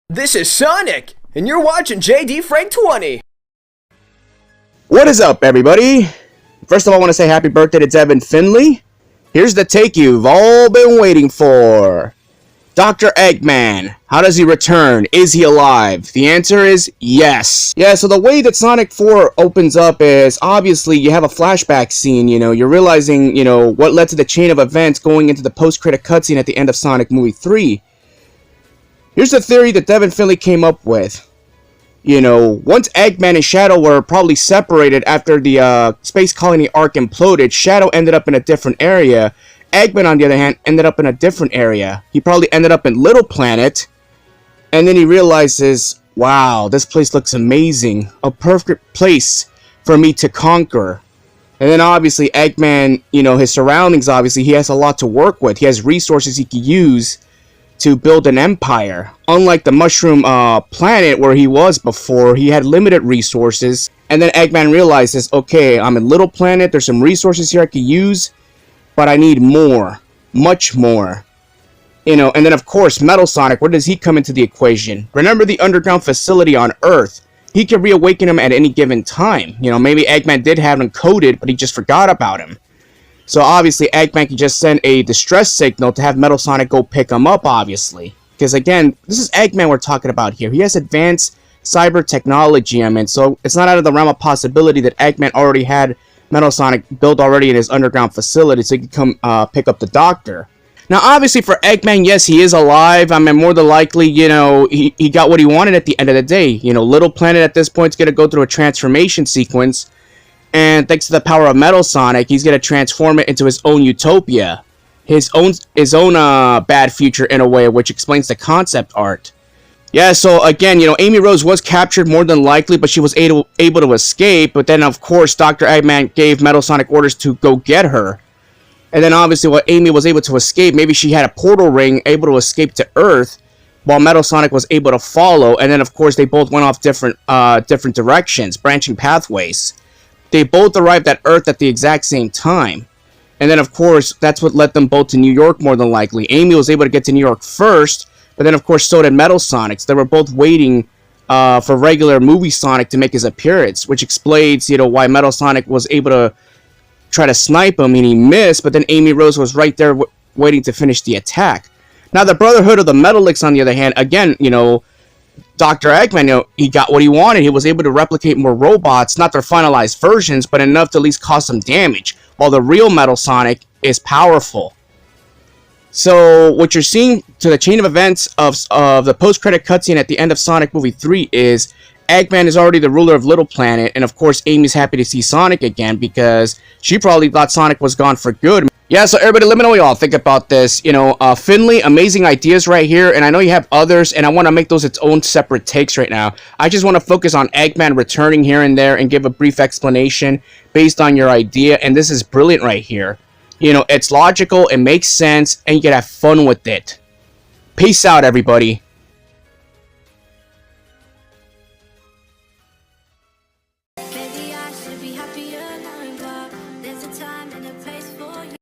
This is Sonic, and you're watching JD Frank 20. What is up, everybody? First of all, I want to say happy birthday to Devin Findlay. Here's the take you've all been waiting for. Dr. Eggman, how does he return? Is he alive? The answer is yes. Yeah, so the way that Sonic 4 opens up is, obviously, you have a flashback scene, you're realizing, what led to the chain of events going into the post-credit cutscene at the end of Sonic Movie 3. Here's the theory that Devin Findlay came up with. Once Eggman and Shadow were probably separated after the Space Colony Ark imploded, Shadow ended up in a different area. Eggman, on the other hand, ended up in a different area. He probably ended up in Little Planet, and then he realizes, wow, this place looks amazing. A perfect place for me to conquer. And then obviously Eggman, his surroundings, obviously, he has a lot to work with. He has resources he can use to build an empire. Unlike the Mushroom Planet where he was before, he had limited resources. And then Eggman realizes, okay, I'm in Little Planet, there's some resources here I can use, but I need more. Much more. And then of course, Metal Sonic, where does he come into the equation? Remember the underground facility on Earth? He can reawaken him at any given time. Maybe Eggman did have him coded, but he just forgot about him. So obviously, Eggman can just send a distress signal to have Metal Sonic go pick him up, obviously. Because again, this is Eggman we're talking about here. He has advanced cyber technology, so it's not out of the realm of possibility that Eggman already had Metal Sonic built already in his underground facility so he could come pick up the Doctor. Now, obviously, for Eggman, yes, he is alive. More than likely, he got what he wanted at the end of the day. Little Planet at this point is going to go through a transformation sequence. And thanks to the power of Metal Sonic, he's going to transform it into his own utopia. His own bad future, in a way, which explains the concept art. Yeah, so again, Amy Rose was captured more than likely, but she was able to escape. But then, of course, Dr. Eggman gave Metal Sonic orders to go get her. And then, obviously, while Amy was able to escape, maybe she had a portal ring able to escape to Earth, while Metal Sonic was able to follow. And then, of course, they both went off different directions, branching pathways. They both arrived at Earth at the exact same time. And then, of course, that's what led them both to New York, more than likely. Amy was able to get to New York first, but then, of course, so did Metal Sonic. So they were both waiting for regular movie Sonic to make his appearance, which explains, why Metal Sonic was able to try to snipe him, and he missed, but then Amy Rose was right there waiting to finish the attack. Now, the Brotherhood of the Metalics, on the other hand, again, Dr. Eggman, he got what he wanted. He was able to replicate more robots, not their finalized versions, but enough to at least cause some damage, while the real Metal Sonic is powerful. So, what you're seeing to the chain of events of the post-credit cutscene at the end of Sonic Movie 3 is Eggman is already the ruler of Little Planet, and of course, Amy's happy to see Sonic again because she probably thought Sonic was gone for good. Yeah, so everybody, let me know what y'all think about this. Findlay, amazing ideas right here, and I know you have others, and I want to make those its own separate takes right now. I just want to focus on Eggman returning here and there and give a brief explanation based on your idea, and this is brilliant right here. It's logical, it makes sense, and you can have fun with it. Peace out, everybody.